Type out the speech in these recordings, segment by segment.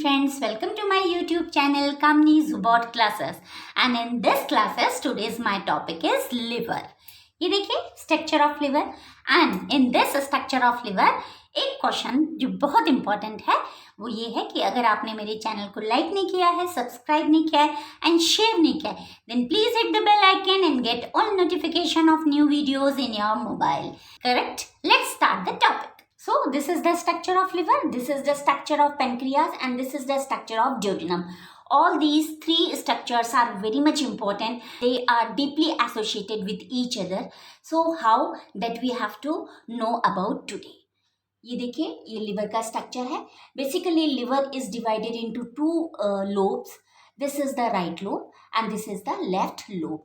friends, welcome to my YouTube channel Company ZooBot Classes. And in this classes, today's my topic is liver. ये देखिए structure of liver and in this structure of liver एक question जो बहुत important है वो ये है कि अगर आपने मेरे चैनल को लाइक नहीं किया है, सब्सक्राइब नहीं किया है एंड शेयर नहीं किया है, then please hit the bell icon and get all notification of new videos in your mobile. Correct? Let's start the topic. So this is the structure of liver, this is the structure of pancreas and this is the structure of duodenum. All these three structures are very much important. They are deeply associated with each other. So how that we have to know about today. ये देखिए ये liver का structure है. Basically liver is divided into two lobes. This is the right lobe and this is the left lobe.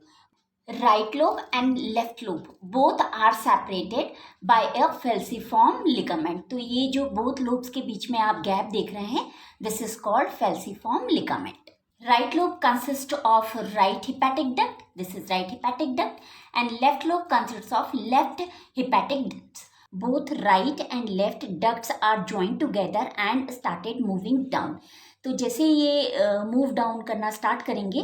Right lobe and left lobe both are separated by a falciform ligament. तो ये जो both lobes के बीच में आप gap देख रहे हैं, this is called falciform ligament. Right lobe consists of right hepatic duct. This is right hepatic duct, and left lobe consists of left hepatic ducts. Both right and left ducts are joined together and started moving down. तो जैसे ये move down करना start करेंगे,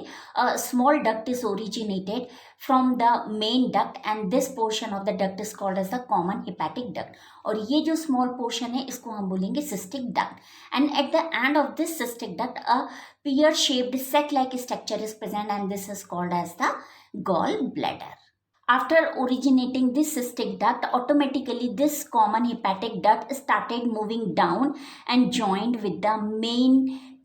small duct is originated from the main duct and this portion of the duct is called as the common hepatic duct. और ये जो small portion है इसको हम बोलेंगे cystic duct. And at the end of this cystic duct a pear shaped sac like structure is present and this is called as the gallbladder. After originating this cystic duct, automatically this common hepatic duct started moving down and joined with the main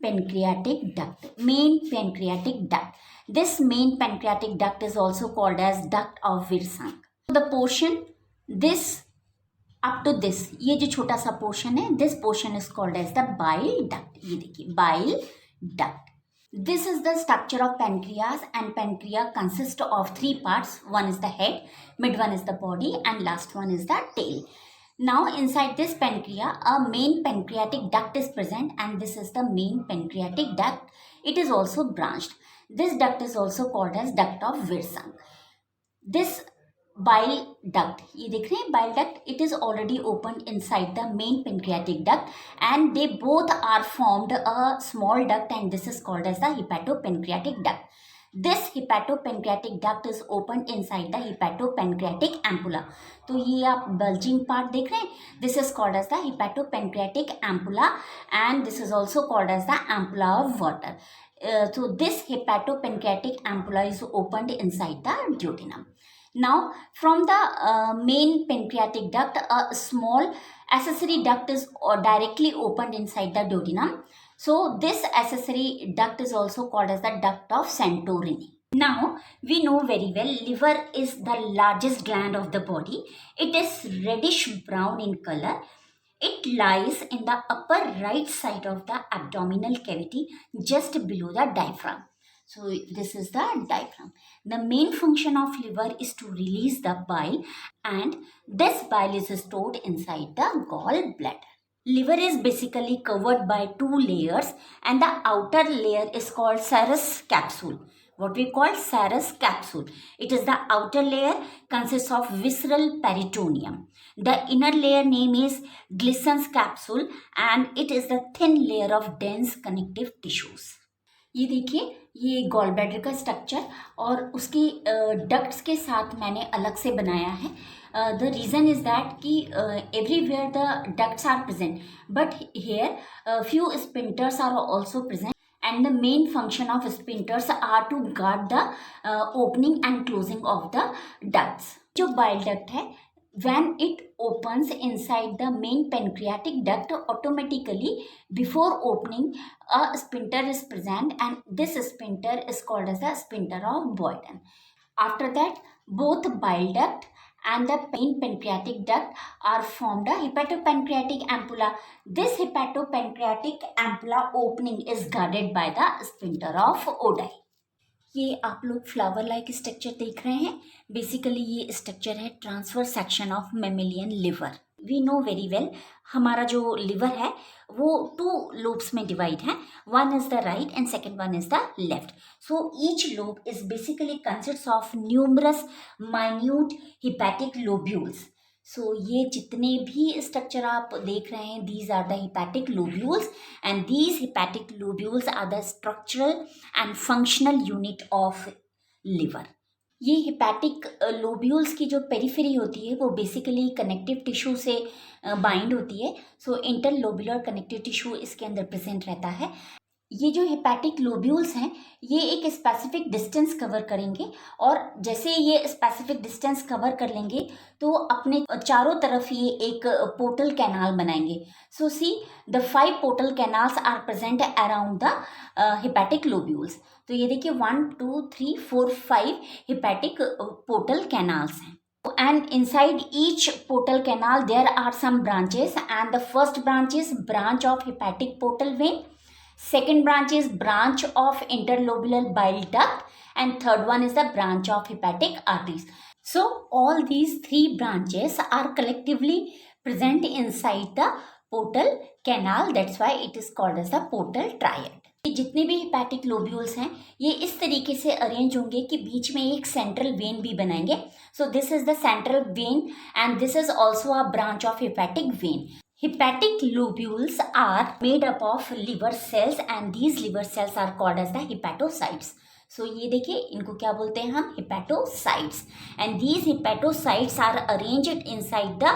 pancreatic duct. Main pancreatic duct. This main pancreatic duct is also called as duct of Wirsung. The portion this up to this, ये जो छोटा सा portion है, this portion is called as the bile duct. ये देखिए bile duct. This is the structure of pancreas and pancreas consists of three parts. One is the head, mid one is the body and last one is the tail. Now inside this pancreas a main pancreatic duct is present and this is the main pancreatic duct. It is also branched. This duct is also called as duct of Wirsung. This bile duct, ये देख रहे हैं bile duct, it is already opened inside the main pancreatic duct and they both are formed a small duct and this is called as the hepatopancreatic duct. This hepatopancreatic duct is opened inside the hepatopancreatic ampulla. तो ये आप bulging part देख रहे हैं, this is called as the hepatopancreatic ampulla and this is also called as the ampulla of water. So this hepatopancreatic ampulla is opened inside the duodenum. Now from the main pancreatic duct a small accessory duct is directly opened inside the duodenum. So this accessory duct is also called as the duct of Santorini. Now we know very well liver is the largest gland of the body. It is reddish brown in color. It lies in the upper right side of the abdominal cavity just below the diaphragm. So this is the diaphragm. The main function of liver is to release the bile and this bile is stored inside the gallbladder. Liver is basically covered by two layers and the outer layer is called serous capsule. What we call serous capsule. It is the outer layer consists of visceral peritoneum. The inner layer name is Glisson's capsule and it is the thin layer of dense connective tissues. ये देखिए ये gall bladder का structure और उसकी ducts के साथ मैंने अलग से बनाया है. द रीज़न इज़ दैट कि everywhere the ducts are present but here few sphincters are also present and the main function of sphincters are to guard the opening and closing of the ducts. जो bile duct है, when it opens inside the main pancreatic duct, automatically before opening a sphincter is present and this sphincter is called as the sphincter of Boyden. After that both bile duct and the main pancreatic duct are formed a hepatopancreatic ampulla. This hepatopancreatic ampulla opening is guarded by the sphincter of Oddi. ये आप लोग flower like structure देख रहे हैं. Basically ये structure है transfer section of mammalian liver. We know very well हमारा जो लिवर है वो टू लोब्स में डिवाइड है. One is the right and second one is the left. So each lobe is basically consist of numerous minute hepatic lobules. So ये जितने भी structure आप देख रहे हैं, these are the hepatic lobules and these hepatic lobules are the structural and functional unit of liver. ये hepatic lobules की जो पेरिफेरी होती है वो बेसिकली कनेक्टिव टिश्यू से बाइंड होती है। सो इंटरलोब्यूलर कनेक्टिव टिश्यू इसके अंदर प्रेजेंट रहता है। ये जो हिपैटिक लोब्यूल्स हैं ये एक स्पेसिफिक डिस्टेंस कवर करेंगे और जैसे ये स्पेसिफिक डिस्टेंस कवर कर लेंगे तो अपने चारों तरफ ये एक पोर्टल कैनाल बनाएंगे। So see the 5 portal canals are present around the hepatic lobules. तो ये देखिए 1 2 3 4 5 हिपैटिक पोर्टल कैनाल्स हैं। And inside each portal canal there are some branches, and the first branch is branch of hepatic portal vein, second branch is branch of interlobular bile duct, and third one is the branch of hepatic arteries. So all these 3 branches are collectively present inside the portal canal. That's why it is called as the portal triad. ये जितने भी hepatic lobules हैं ये इस तरीके से arrange होंगे कि बीच में एक सेंट्रल वेन भी बनाएंगे। So this is the central vein and this is also a branch of hepatic vein. Hepatic lobules are made up of liver cells and these liver cells are called as the hepatocytes. So ये देखिए इनको क्या बोलते हैं हम, hepatocytes, and these hepatocytes are arranged inside the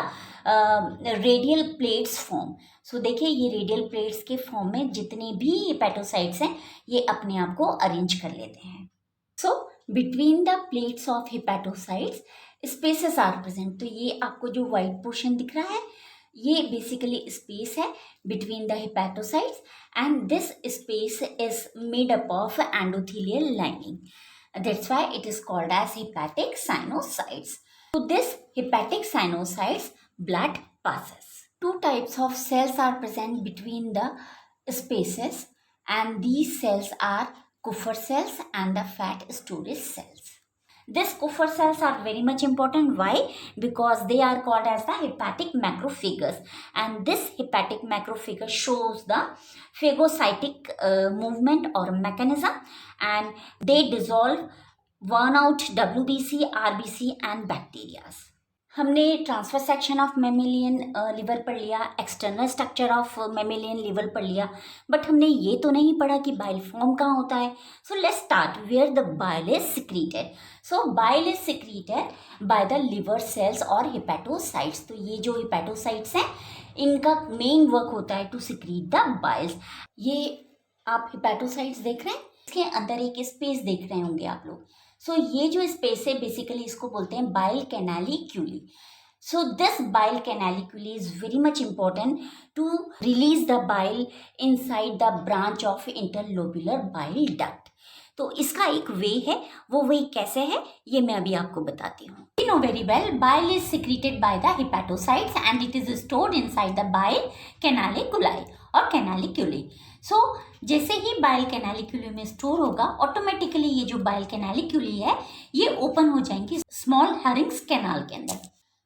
radial plates form. So देखिए ये radial plates के फॉर्म में जितने भी hepatocytes हैं ये अपने आप को अरेंज कर लेते हैं। So between the plates of hepatocytes spaces are present. तो ये आपको जो white portion दिख रहा है ये बेसिकली स्पेस है between the hepatocytes and this space is made up of endothelial lining. That's why it is called as hepatic sinusoids. To this hepatic sinusoids blood passes. 2 types of cells are present between the spaces and these cells are Kupffer cells and the fat storage cells. These Kupffer cells are very much important. Why? Because they are called as the hepatic macrophages, and this hepatic macrophage shows the phagocytic movement or mechanism, and they dissolve burn out WBC, RBC and bacteria. हमने transfer section of mammalian liver पढ़ लिया, external structure of mammalian liver पढ़ लिया, but हमने ये तो नहीं पढ़ा कि बाइल फॉर्म कहाँ होता है. So let's start where the bile is secreted. So bile is secreted by the liver cells और हिपैटोसाइट्स. तो ये जो हिपैटोसाइट्स हैं इनका मेन वर्क होता है टू सिक्रीट द बाइल्स. ये आप हिपैटोसाइट्स देख रहे हैं, इसके अंदर एक स्पेस देख रहे होंगे आप लोग. सो ये जो स्पेस है बेसिकली इसको बोलते हैं bile canaliculi. So this bile canaliculi is very much important to release the bile inside the branch of interlobular bile duct. तो इसका एक वे है, वो वे कैसे है ये मैं अभी आपको बताती हूँ. You know very well, bile is secreted by the hepatocytes and it is stored inside the bile canaliculi और canaliculi. So जैसे ही बाइल कैनालिक्यूली में स्टोर होगा ऑटोमेटिकली ये जो बाइल कैनालिक्यूली है ये ओपन हो जाएंगी स्मॉल हेरिंग्स कैनाल के अंदर.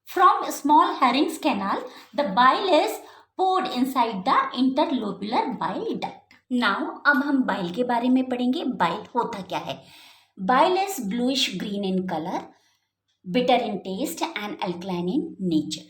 From small Hering's canal the bile is poured inside the interlobular bile duct. Now अब हम बाइल के बारे में पढ़ेंगे. बाइल होता क्या है? Bile is bluish green in colour, bitter in taste and alkaline in nature.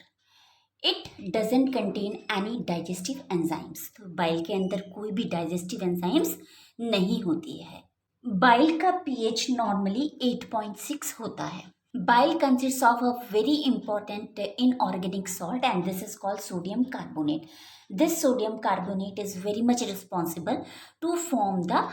It doesn't contain any digestive enzymes. तो बाइल के अंदर कोई भी digestive enzymes नहीं होती है. बाइल का pH नॉर्मली 8.6 होता है. Bile consists of a very important inorganic salt and this is called sodium carbonate. This sodium carbonate is very much responsible to form the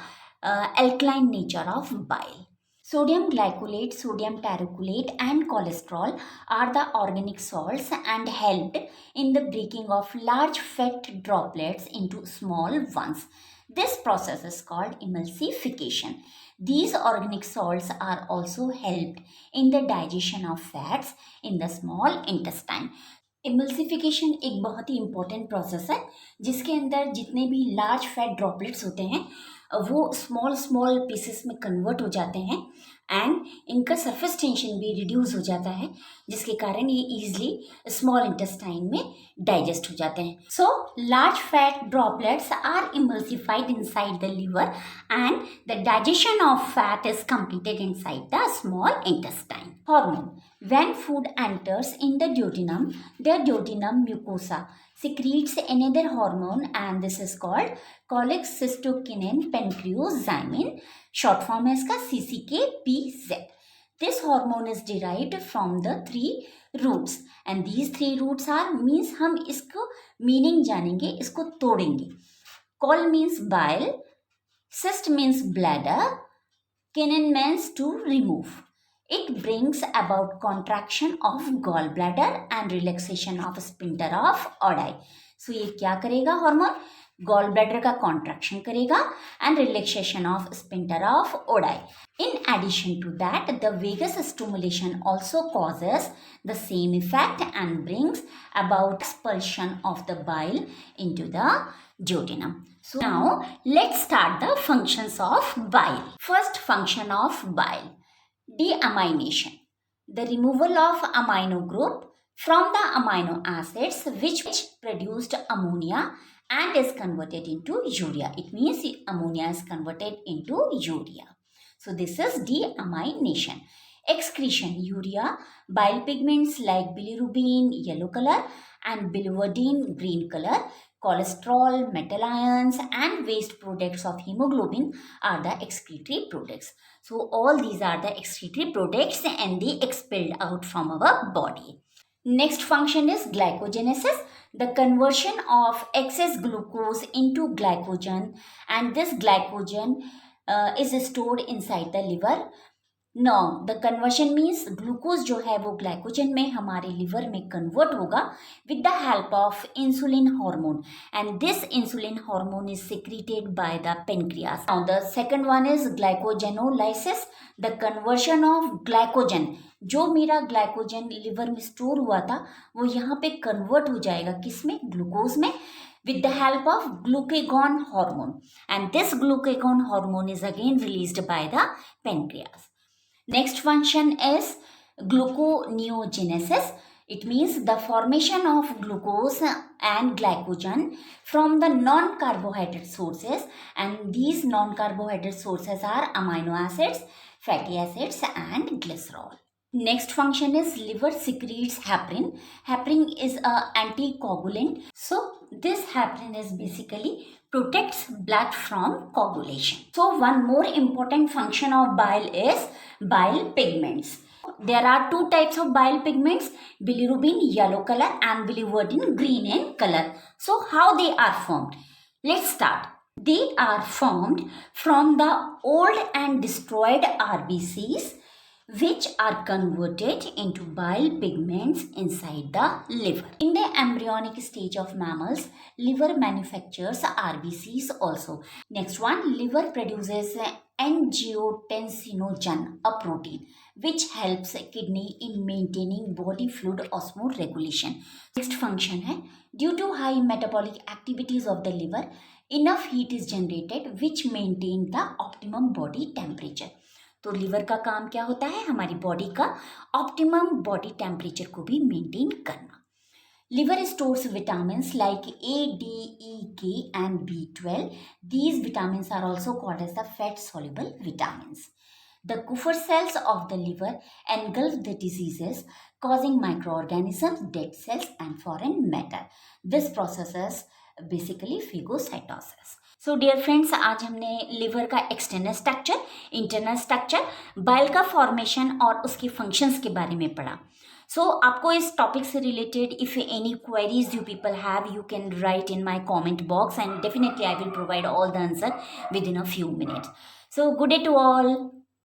alkaline nature of bile. Sodium glycolate, sodium tarocolate and cholesterol are the organic salts and helped in the breaking of large fat droplets into small ones. This process is called emulsification. These organic salts are also helped in the digestion of fats in the small intestine. Emulsification एक बहुत ही important process है जिसके अंदर जितने भी large fat droplets होते हैं वो स्मॉल पीसेस में कन्वर्ट हो जाते हैं एंड इनका सरफेस टेंशन भी रिड्यूस हो जाता है जिसके कारण ये ईजिली स्मॉल इंटेस्टाइन में डाइजेस्ट हो जाते हैं. So large fat droplets are emulsified inside the liver and the digestion of fat is completed inside the small intestine. Hormone. When food enters in the duodenum, the duodenum mucosa secretes another hormone, and this is called cholecystokinin pancreozymin. Short form है इसका CCKPZ. This hormone is derived from the 3 roots, and these 3 roots are means हम इसको meaning जानेंगे, इसको तोड़ेंगे. Chol means bile, cyst means bladder, kinin means to remove. It brings about contraction of gallbladder and relaxation of sphincter of Oddi. So ये क्या करेगा hormone? Gallbladder का contraction करेगा and relaxation of sphincter of Oddi. In addition to that, the vagus stimulation also causes the same effect and brings about expulsion of the bile into the duodenum. So now let's start the functions of bile. First function of bile. Deamination, the removal of amino group from the amino acids which produced ammonia and is converted into urea. It means ammonia is converted into urea. So this is deamination. Excretion, urea, bile pigments like bilirubin, yellow color, and biliverdin, green color. Cholesterol, metal ions, and waste products of hemoglobin are the excretory products. So all these are the excretory products and they expelled out from our body. Next function is glycogenesis, the conversion of excess glucose into glycogen, and this glycogen is stored inside the liver. Now the conversion means glucose जो है वो glycogen में हमारे liver में convert होगा with the help of insulin hormone, and this insulin hormone is secreted by the pancreas. Now the second one is glycogenolysis, the conversion of glycogen. जो मेरा glycogen liver में store हुआ था वो यहाँ पे convert हो जाएगा किस में? Glucose में, with the help of glucagon hormone, and this glucagon hormone is again released by the pancreas. Next function is gluconeogenesis. It means the formation of glucose and glycogen from the non-carbohydrate sources, and these non-carbohydrate sources are amino acids, fatty acids, and glycerol. Next function is liver secretes heparin. Heparin is an anticoagulant. So this heparin is basically protects blood from coagulation. So one more important function of bile is bile pigments. There are 2 types of bile pigments, bilirubin yellow color and biliverdin green in color. So how they are formed? Let's start. They are formed from the old and destroyed RBCs which are converted into bile pigments inside the liver. In the embryonic stage of mammals, liver manufactures RBCs also. Next one, liver produces angiotensinogen, a protein which helps kidney in maintaining body fluid osmoregulation. Next function है, due to high metabolic activities of the liver, enough heat is generated which maintain the optimum body temperature. तो liver का काम क्या होता है? हमारी body का optimum body temperature को भी मेंटेन करना. Liver stores vitamins like A, D, E, K and B12. These vitamins are also called as the fat soluble vitamins. The Kupffer cells of the liver engulf the diseases causing microorganisms, dead cells and foreign matter. This process is basically phagocytosis. So dear friends, आज हमने liver का external structure, internal structure, bile का formation और उसके functions के बारे में पढ़ा. सो आपको इस टॉपिक से related if any queries you people have, you can write in my comment box and definitely I will provide all the answer within a few minutes. So good day to all.